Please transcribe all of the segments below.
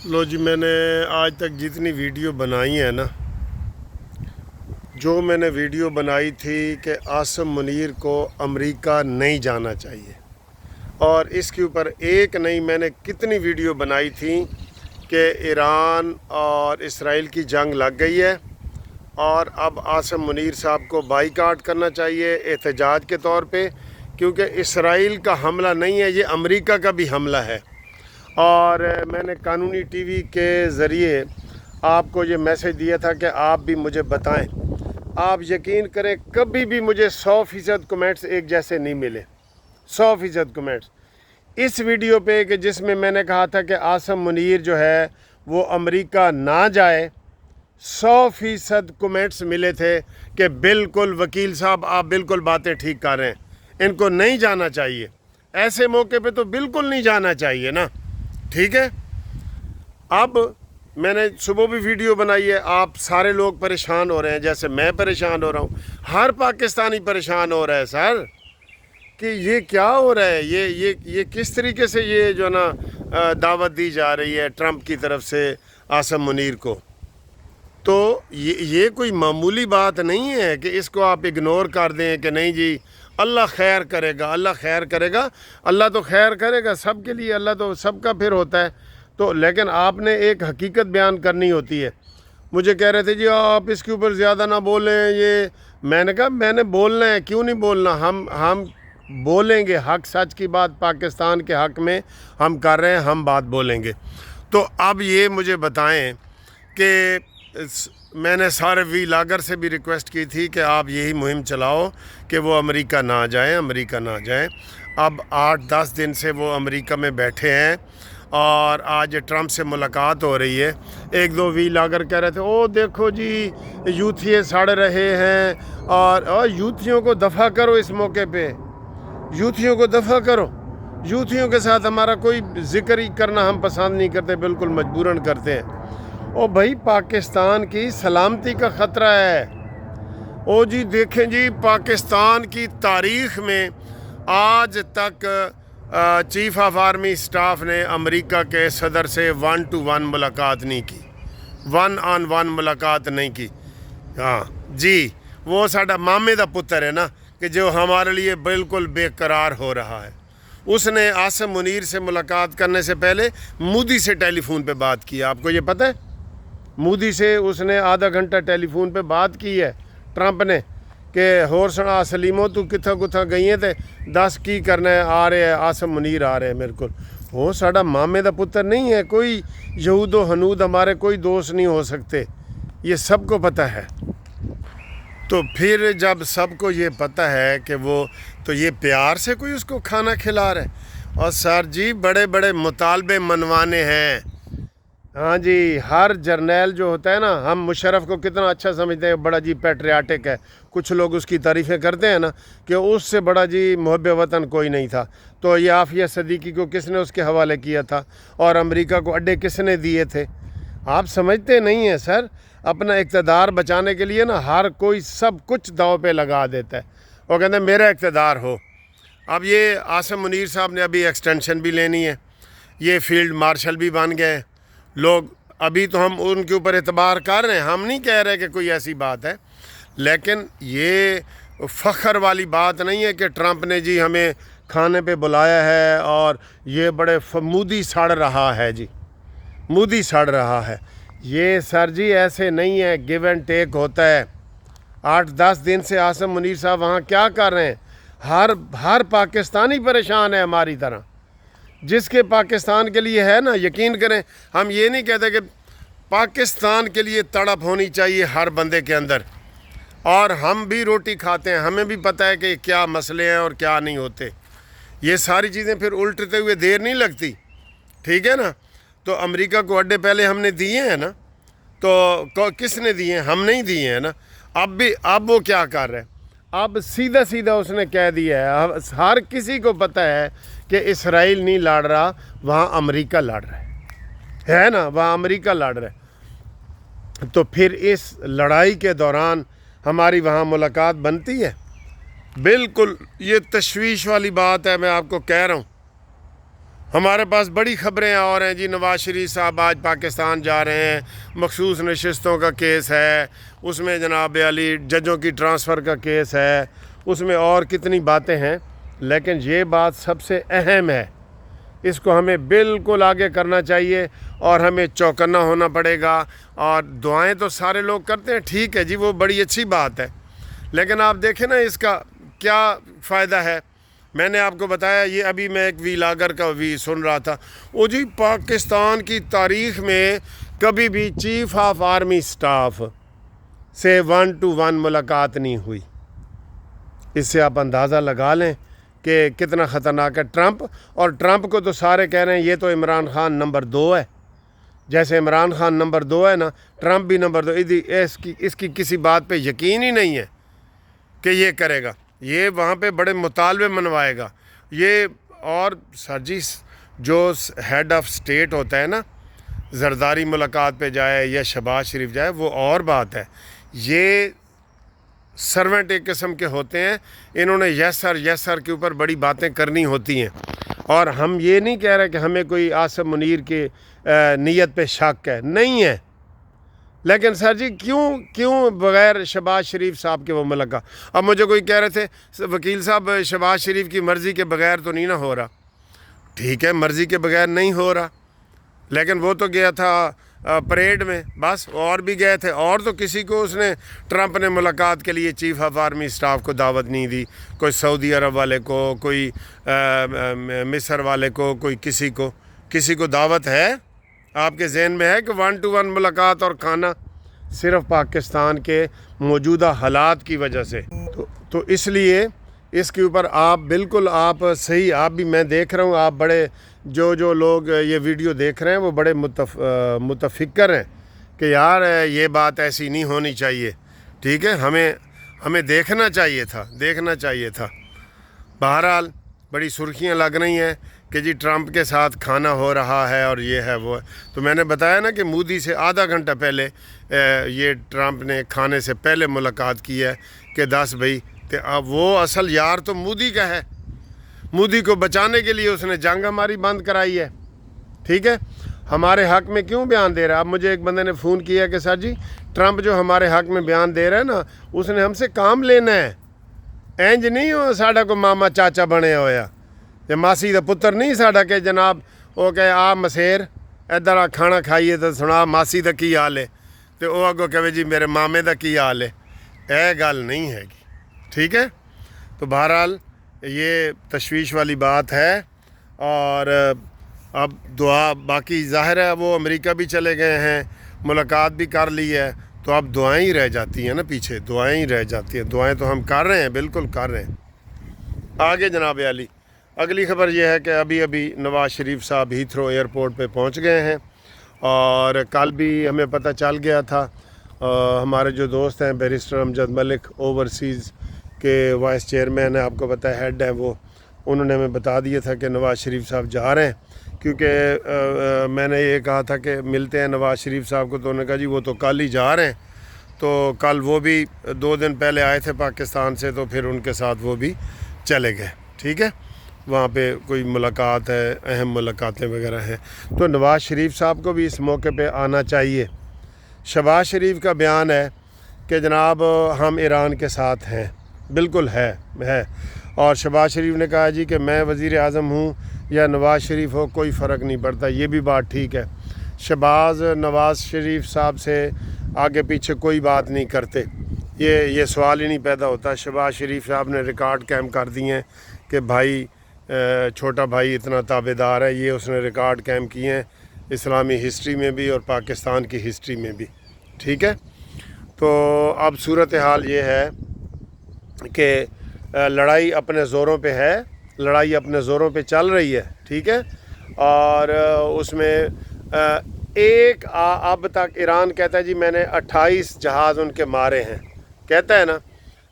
لو جی، میں نے آج تک جتنی ویڈیو بنائی ہیں نا، جو میں نے ویڈیو بنائی تھی کہ عاصم منیر کو امریکہ نہیں جانا چاہیے، اور اس کے اوپر ایک نہیں، میں نے کتنی ویڈیو بنائی تھی کہ ایران اور اسرائیل کی جنگ لگ گئی ہے اور اب عاصم منیر صاحب کو بائیکاٹ کرنا چاہیے احتجاج کے طور پہ، کیونکہ اسرائیل کا حملہ نہیں ہے، یہ امریکہ کا بھی حملہ ہے۔ اور میں نے قانونی ٹی وی کے ذریعے آپ کو یہ میسج دیا تھا کہ آپ بھی مجھے بتائیں۔ آپ یقین کریں، کبھی بھی مجھے 100% کمنٹس ایک جیسے نہیں ملے، 100% کمنٹس اس ویڈیو پہ کہ جس میں میں نے کہا تھا کہ عاصم منیر جو ہے وہ امریکہ نہ جائے۔ 100% کمنٹس ملے تھے کہ بالکل وکیل صاحب آپ بالکل باتیں ٹھیک کر رہے ہیں، ان کو نہیں جانا چاہیے، ایسے موقع پہ تو بالکل نہیں جانا چاہیے نا، ٹھیک ہے۔ اب میں نے صبح بھی ویڈیو بنائی ہے، آپ سارے لوگ پریشان ہو رہے ہیں جیسے میں پریشان ہو رہا ہوں، ہر پاکستانی پریشان ہو رہا ہے سر، کہ یہ کیا ہو رہا ہے، یہ کس طریقے سے یہ جو نا دعوت دی جا رہی ہے ٹرمپ کی طرف سے عاصم منیر کو۔ تو یہ کوئی معمولی بات نہیں ہے کہ اس کو آپ اگنور کر دیں کہ نہیں جی اللہ خیر کرے گا، اللہ خیر کرے گا، اللہ تو خیر کرے گا سب کے لیے، اللہ تو سب کا پھر ہوتا ہے۔ تو لیکن آپ نے ایک حقیقت بیان کرنی ہوتی ہے۔ مجھے کہہ رہے تھے جی آپ اس کے اوپر زیادہ نہ بولیں، یہ میں نے کہا میں نے بولنا ہے، کیوں نہیں بولنا، ہم بولیں گے، حق سچ کی بات پاکستان کے حق میں ہم کر رہے ہیں، ہم بات بولیں گے۔ تو اب یہ مجھے بتائیں کہ میں نے سارے ویلاگر سے بھی ریکویسٹ کی تھی کہ آپ یہی مہم چلاؤ کہ وہ امریکہ نہ جائیں، امریکہ نہ جائیں۔ اب 8-10 دن سے وہ امریکہ میں بیٹھے ہیں اور آج ٹرمپ سے ملاقات ہو رہی ہے۔ ایک دو ویلاگر کہہ رہے تھے او دیکھو جی یوتھیے سڑ رہے ہیں، اور یوتھیوں کو دفع کرو، اس موقع پہ یوتھیوں کو دفع کرو۔ یوتھیوں کے ساتھ ہمارا کوئی ذکر ہی کرنا ہم پسند نہیں کرتے، بالکل مجبوراً کرتے ہیں۔ او بھائی پاکستان کی سلامتی کا خطرہ ہے۔ او جی دیکھیں جی، پاکستان کی تاریخ میں آج تک چیف آف آرمی سٹاف نے امریکہ کے صدر سے 1 to 1 ملاقات نہیں کی، 1 on 1 ملاقات نہیں کی۔ ہاں جی، وہ ساڈا مامے دا پتر ہے نا کہ جو ہمارے لیے بالکل بے قرار ہو رہا ہے۔ اس نے عاصم منیر سے ملاقات کرنے سے پہلے مودی سے ٹیلی فون پہ بات کی، آپ کو یہ پتہ ہے؟ مودی سے اس نے آدھا گھنٹہ ٹیلی فون پہ بات کی ہے ٹرمپ نے کہ ہور سنا سلیمو تو کتھا گئی ہیں تے 10 کی کرنا ہے، آ رہے ہیں عاصم منیر آ رہے ہیں۔ بالکل وہ ساڈا مامے دا پتر نہیں ہے، کوئی یہود و حنود ہمارے کوئی دوست نہیں ہو سکتے، یہ سب کو پتہ ہے۔ تو پھر جب سب کو یہ پتہ ہے کہ وہ تو یہ پیار سے کوئی اس کو کھانا کھلا رہا ہے، اور سر جی بڑے بڑے مطالبے منوانے ہیں۔ ہاں جی، ہر جرنیل جو ہوتا ہے نا، ہم مشرف کو کتنا اچھا سمجھتے ہیں، بڑا جی پیٹریاٹک ہے، کچھ لوگ اس کی تعریفیں کرتے ہیں نا کہ اس سے بڑا جی محب وطن کوئی نہیں تھا۔ تو یہ عافیہ صدیقی کو کس نے اس کے حوالے کیا تھا، اور امریکہ کو اڈے کس نے دیے تھے؟ آپ سمجھتے نہیں ہیں سر، اپنا اقتدار بچانے کے لیے نا ہر کوئی سب کچھ داؤ پہ لگا دیتا ہے، وہ کہتے ہیں میرا اقتدار ہو۔ اب یہ عاصم منیر صاحب نے ابھی ایکسٹینشن بھی لینی ہے، یہ فیلڈ مارشل بھی بن گئے ہیں لوگ، ابھی تو ہم ان کے اوپر اعتبار کر رہے ہیں، ہم نہیں کہہ رہے کہ کوئی ایسی بات ہے، لیکن یہ فخر والی بات نہیں ہے کہ ٹرمپ نے جی ہمیں کھانے پہ بلایا ہے اور یہ بڑے مودی سڑ رہا ہے، جی مودی سڑ رہا ہے۔ یہ سر جی ایسے نہیں ہے، گیو اینڈ ٹیک ہوتا ہے۔ 8-10 دن سے عاصم منیر صاحب وہاں کیا کر رہے ہیں؟ ہر پاکستانی پریشان ہے ہماری طرح، جس کے پاکستان کے لیے ہے نا، یقین کریں ہم یہ نہیں کہتے کہ پاکستان کے لیے تڑپ ہونی چاہیے ہر بندے کے اندر، اور ہم بھی روٹی کھاتے ہیں، ہمیں بھی پتہ ہے کہ کیا مسئلے ہیں اور کیا نہیں ہوتے۔ یہ ساری چیزیں پھر الٹتے ہوئے دیر نہیں لگتی، ٹھیک ہے نا۔ تو امریکہ کو اڈے پہلے ہم نے دیے ہیں نا، تو کس نے دیے ہیں؟ ہم نہیں دیے ہیں نا۔ اب وہ کیا کر رہے ہیں؟ اب سیدھا اس نے کہہ دیا ہے، ہر کسی کو پتہ ہے کہ اسرائیل نہیں لڑ رہا، وہاں امریکہ لڑ رہا ہے نا، وہاں امریکہ لڑ رہا ہے۔ تو پھر اس لڑائی کے دوران ہماری وہاں ملاقات بنتی ہے؟ بالکل یہ تشویش والی بات ہے، میں آپ کو کہہ رہا ہوں۔ ہمارے پاس بڑی خبریں اور ہیں جی، نواز شریف صاحب آج پاکستان جا رہے ہیں، مخصوص نشستوں کا کیس ہے، اس میں جناب علی ججوں کی ٹرانسفر کا کیس ہے، اس میں اور کتنی باتیں ہیں، لیکن یہ بات سب سے اہم ہے، اس کو ہمیں بالکل آگے کرنا چاہیے اور ہمیں چوکنا ہونا پڑے گا۔ اور دعائیں تو سارے لوگ کرتے ہیں، ٹھیک ہے جی، وہ بڑی اچھی بات ہے، لیکن آپ دیکھیں نا اس کا کیا فائدہ ہے۔ میں نے آپ کو بتایا، یہ ابھی میں ایک ویلاگر کا سن رہا تھا، وہ جی پاکستان کی تاریخ میں کبھی بھی چیف آف آرمی سٹاف سے 1 to 1 ملاقات نہیں ہوئی۔ اس سے آپ اندازہ لگا لیں کہ کتنا خطرناک ہے ٹرمپ۔ اور ٹرمپ کو تو سارے کہہ رہے ہیں یہ تو عمران خان نمبر 2 ہے، جیسے عمران خان نمبر 2 ہے نا، ٹرمپ بھی نمبر 2۔ اس کی کسی بات پہ یقین ہی نہیں ہے کہ یہ کرے گا، یہ وہاں پہ بڑے مطالبے منوائے گا یہ۔ اور سر جی، جو ہیڈ آف سٹیٹ ہوتا ہے نا، زرداری ملاقات پہ جائے یا شہباز شریف جائے، وہ اور بات ہے۔ یہ سرونٹ ایک قسم کے ہوتے ہیں، انہوں نے یس سر کے اوپر بڑی باتیں کرنی ہوتی ہیں۔ اور ہم یہ نہیں کہہ رہے کہ ہمیں کوئی عاصم منیر کی نیت پہ شک ہے، نہیں ہے، لیکن سر جی کیوں بغیر شہباز شریف صاحب کے وہ ملاقات؟ اب مجھے کوئی کہہ رہے تھے وکیل صاحب شہباز شریف کی مرضی کے بغیر تو نہیں نہ ہو رہا۔ ٹھیک ہے، مرضی کے بغیر نہیں ہو رہا، لیکن وہ تو گیا تھا پریڈ میں، بس، اور بھی گئے تھے، اور تو کسی کو اس نے ٹرمپ نے ملاقات کے لیے چیف آف آرمی سٹاف کو دعوت نہیں دی، کوئی سعودی عرب والے کو، کوئی مصر والے کو، کوئی کسی کو دعوت ہے؟ آپ کے ذہن میں ہے کہ 1 to 1 ملاقات اور کھانا؟ صرف پاکستان کے موجودہ حالات کی وجہ سے۔ تو اس لیے اس کے اوپر آپ بالکل صحیح، آپ بھی، میں دیکھ رہا ہوں آپ بڑے جو لوگ یہ ویڈیو دیکھ رہے ہیں وہ بڑے متفکر ہیں کہ یار یہ بات ایسی نہیں ہونی چاہیے، ٹھیک ہے، ہمیں دیکھنا چاہیے تھا۔ بہرحال بڑی سرخیاں لگ رہی ہیں کہ جی ٹرمپ کے ساتھ کھانا ہو رہا ہے اور یہ ہے وہ ہے۔ تو میں نے بتایا نا کہ مودی سے آدھا گھنٹہ پہلے یہ ٹرمپ نے کھانے سے پہلے ملاقات کی ہے کہ 10 بھائی، اب وہ اصل یار تو مودی کا ہے، مودی کو بچانے کے لیے اس نے جنگ ہماری بند کرائی ہے، ٹھیک ہے۔ ہمارے حق میں کیوں بیان دے رہا ہے؟ اب مجھے ایک بندے نے فون کیا کہ سر جی ٹرمپ جو ہمارے حق میں بیان دے رہا ہے نا، اس نے ہم سے کام لینا ہے، اینج نہیں ہو ساڈا کو ماما چاچا بنے ہویا، یا ماسی دا پتر نہیں ساڈا کہ جناب وہ کہ آ مسیر ادھر آ کھانا کھائیے تو سنا ماسی دا کی حال ہے، تو وہ اگو کہ جی میرے مامے دا کی حال ہے، اے گل نہیں ہے گی، ٹھیک ہے۔ تو بہرحال یہ تشویش والی بات ہے، اور اب دعا، باقی ظاہر ہے وہ امریکہ بھی چلے گئے ہیں، ملاقات بھی کر لی ہے، تو اب دعائیں ہی رہ جاتی ہیں نا پیچھے، دعائیں ہی رہ جاتی ہیں۔ دعائیں تو ہم کر رہے ہیں، بالکل کر رہے ہیں۔ آگے جناب علی، اگلی خبر یہ ہے کہ ابھی نواز شریف صاحب ہیتھرو ایئرپورٹ پہ پہنچ گئے ہیں، اور کل بھی ہمیں پتہ چل گیا تھا، ہمارے جو دوست ہیں بیرسٹر امجد ملک اوورسیز کے وائس چیئرمین ہیں، آپ کو پتہ ہے ہیڈ ہیں وہ، انہوں نے ہمیں بتا دیا تھا کہ نواز شریف صاحب جا رہے ہیں، کیونکہ میں نے یہ کہا تھا کہ ملتے ہیں نواز شریف صاحب کو، تو انہوں نے کہا جی وہ تو کل ہی جا رہے ہیں۔ تو کل وہ بھی 2 دن پہلے آئے تھے پاکستان سے، تو پھر ان کے ساتھ وہ بھی چلے گئے، ٹھیک ہے، وہاں پہ کوئی ملاقات ہے، اہم ملاقاتیں وغیرہ ہیں، تو نواز شریف صاحب کو بھی اس موقع پہ آنا چاہیے۔ شہباز شریف کا بیان ہے کہ جناب ہم ایران کے ساتھ ہیں، بالکل ہے، اور شہباز شریف نے کہا جی کہ میں وزیر اعظم ہوں یا نواز شریف ہو، کوئی فرق نہیں پڑتا، یہ بھی بات ٹھیک ہے۔ نواز شریف صاحب سے آگے پیچھے کوئی بات نہیں کرتے، یہ سوال ہی نہیں پیدا ہوتا۔ شہباز شریف صاحب نے ریکارڈ قائم کر دیے ہیں کہ بھائی چھوٹا بھائی اتنا تابع دار ہے، یہ اس نے ریکارڈ قائم کیے ہیں اسلامی ہسٹری میں بھی اور پاکستان کی ہسٹری میں بھی، ٹھیک ہے۔ تو اب صورتحال یہ ہے کہ لڑائی اپنے زوروں پہ ہے، لڑائی اپنے زوروں پہ چل رہی ہے، ٹھیک ہے، اور اس میں اب تک ایران کہتا ہے جی میں نے 28 جہاز ان کے مارے ہیں، کہتا ہے نا،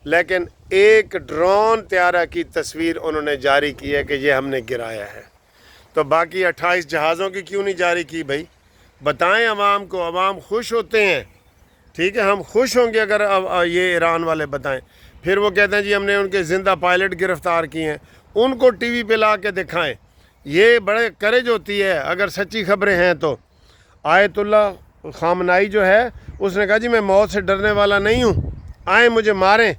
لیکن ایک ڈرون طیارہ کی تصویر انہوں نے جاری کی ہے کہ یہ ہم نے گرایا ہے، تو باقی 28 جہازوں کی کیوں نہیں جاری کی بھائی؟ بتائیں عوام کو، عوام خوش ہوتے ہیں، ٹھیک ہے، ہم خوش ہوں گے اگر یہ ایران والے بتائیں۔ پھر وہ کہتے ہیں جی ہم نے ان کے زندہ پائلٹ گرفتار کیے ہیں، ان کو ٹی وی پہ لا کے دکھائیں یہ بڑے کریج ہوتی ہے اگر سچی خبریں ہیں تو۔ آیت اللہ خامنائی جو ہے اس نے کہا جی میں موت سے ڈرنے والا نہیں ہوں، آئیں مجھے ماریں،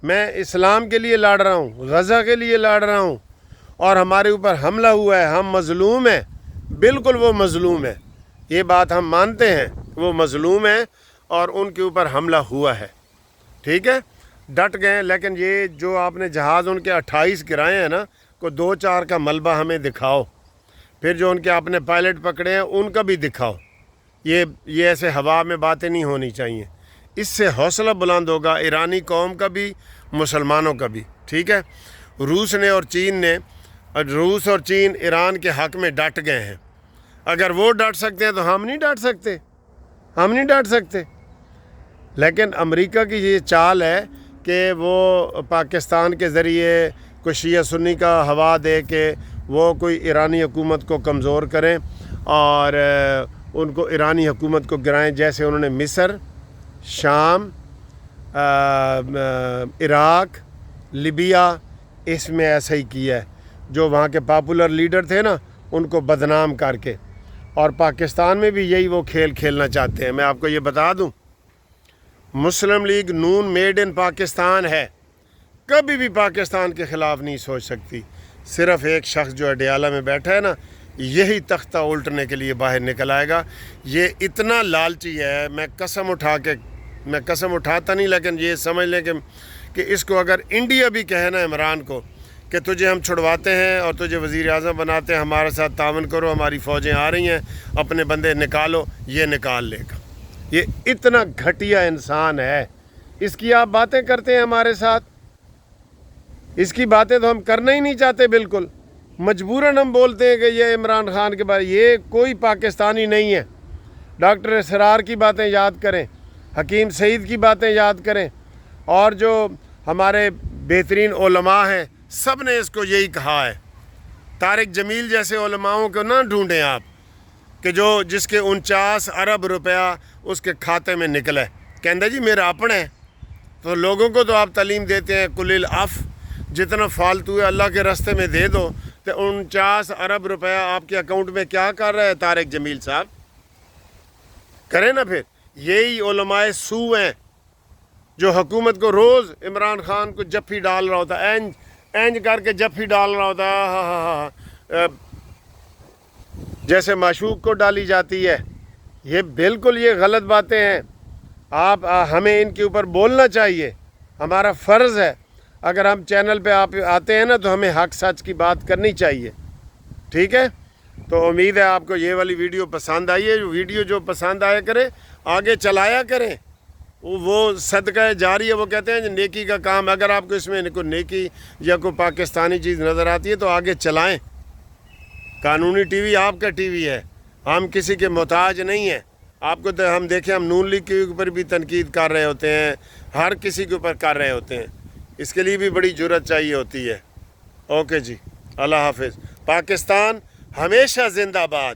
میں اسلام کے لیے لڑ رہا ہوں، غزہ کے لیے لڑ رہا ہوں، اور ہمارے اوپر حملہ ہوا ہے، ہم مظلوم ہیں۔ بالکل وہ مظلوم ہے، یہ بات ہم مانتے ہیں، وہ مظلوم ہیں اور ان کے اوپر حملہ ہوا ہے، ٹھیک ہے، ڈٹ گئے۔ لیکن یہ جو آپ نے جہاز ان کے 28 گرائے ہیں نا، کو 2-4 کا ملبہ ہمیں دکھاؤ، پھر جو ان کے آپ نے پائلٹ پکڑے ہیں ان کا بھی دکھاؤ۔ یہ ایسے ہوا میں باتیں نہیں ہونی چاہیے، اس سے حوصلہ بلند ہوگا ایرانی قوم کا بھی، مسلمانوں کا بھی، ٹھیک ہے۔ روس اور چین ایران کے حق میں ڈٹ گئے ہیں، اگر وہ ڈٹ سکتے ہیں تو ہم نہیں ڈٹ سکتے، لیکن امریکہ کی یہ چال ہے کہ وہ پاکستان کے ذریعے کوئی شیعہ سنی کا ہوا دے کے وہ کوئی ایرانی حکومت کو کمزور کریں اور ان کو ایرانی حکومت کو گرائیں، جیسے انہوں نے مصر، شام، عراق، لیبیا، اس میں ایسا ہی کیا ہے، جو وہاں کے پاپولر لیڈر تھے نا ان کو بدنام کر کے، اور پاکستان میں بھی یہی وہ کھیل کھیلنا چاہتے ہیں۔ میں آپ کو یہ بتا دوں، مسلم لیگ نون میڈ ان پاکستان ہے، کبھی بھی پاکستان کے خلاف نہیں سوچ سکتی۔ صرف ایک شخص جو اڈیالہ میں بیٹھا ہے نا، یہی تختہ الٹنے کے لیے باہر نکل آئے گا۔ یہ اتنا لالچی ہے، میں قسم اٹھاتا نہیں، لیکن یہ سمجھ لیں کہ اس کو اگر انڈیا بھی کہے نا عمران کو کہ تجھے ہم چھڑواتے ہیں اور تجھے وزیر اعظم بناتے ہیں، ہمارے ساتھ تعاون کرو، ہماری فوجیں آ رہی ہیں، اپنے بندے نکالو، یہ نکال لے گا۔ یہ اتنا گھٹیا انسان ہے، اس کی آپ باتیں کرتے ہیں ہمارے ساتھ، اس کی باتیں تو ہم کرنا ہی نہیں چاہتے بالکل، مجبوراً ہم بولتے ہیں کہ یہ عمران خان کے بارے، یہ کوئی پاکستانی نہیں ہے۔ ڈاکٹر اسرار کی باتیں یاد کریں، حکیم سعید کی باتیں یاد کریں، اور جو ہمارے بہترین علماء ہیں سب نے اس کو یہی کہا ہے۔ طارق جمیل جیسے علماؤں کو نہ ڈھونڈیں آپ کہ جس کے 49 ارب روپیہ اس کے کھاتے میں نکلے، کہندہ جی میرا اپنا ہے، تو لوگوں کو تو آپ تعلیم دیتے ہیں کل العف، جتنا فالتو ہے اللہ کے راستے میں دے دو، تو 49 ارب روپیہ آپ کے اکاؤنٹ میں کیا کر رہا ہے طارق جمیل صاحب؟ کریں نا پھر۔ یہی علماء سو ہیں جو حکومت کو روز عمران خان کو جفی ڈال رہا ہوتا، اینج کر کے جفی ڈال رہا ہوتا، جیسے معشوق کو ڈالی جاتی ہے۔ یہ بالکل یہ غلط باتیں ہیں، ہمیں ان کے اوپر بولنا چاہیے، ہمارا فرض ہے۔ اگر ہم چینل پہ آپ آتے ہیں نا تو ہمیں حق سچ کی بات کرنی چاہیے، ٹھیک ہے۔ تو امید ہے آپ کو یہ والی ویڈیو پسند آئی ہے۔ ویڈیو جو پسند آیا کرے آگے چلایا کریں، وہ صدقہ جاری ہے، وہ کہتے ہیں نیکی کا کام، اگر آپ کو اس میں کوئی نیکی یا کوئی پاکستانی چیز نظر آتی ہے تو آگے چلائیں۔ قانونی ٹی وی آپ کا ٹی وی ہے، ہم کسی کے محتاج نہیں ہیں۔ آپ کو ہم دیکھیں، ہم نون لیگ کے اوپر بھی تنقید کر رہے ہوتے ہیں، ہر کسی کے اوپر کر رہے ہوتے ہیں، اس کے لیے بھی بڑی جرات چاہیے ہوتی ہے۔ اوکے جی، اللہ حافظ۔ پاکستان ہمیشہ زندہ باد۔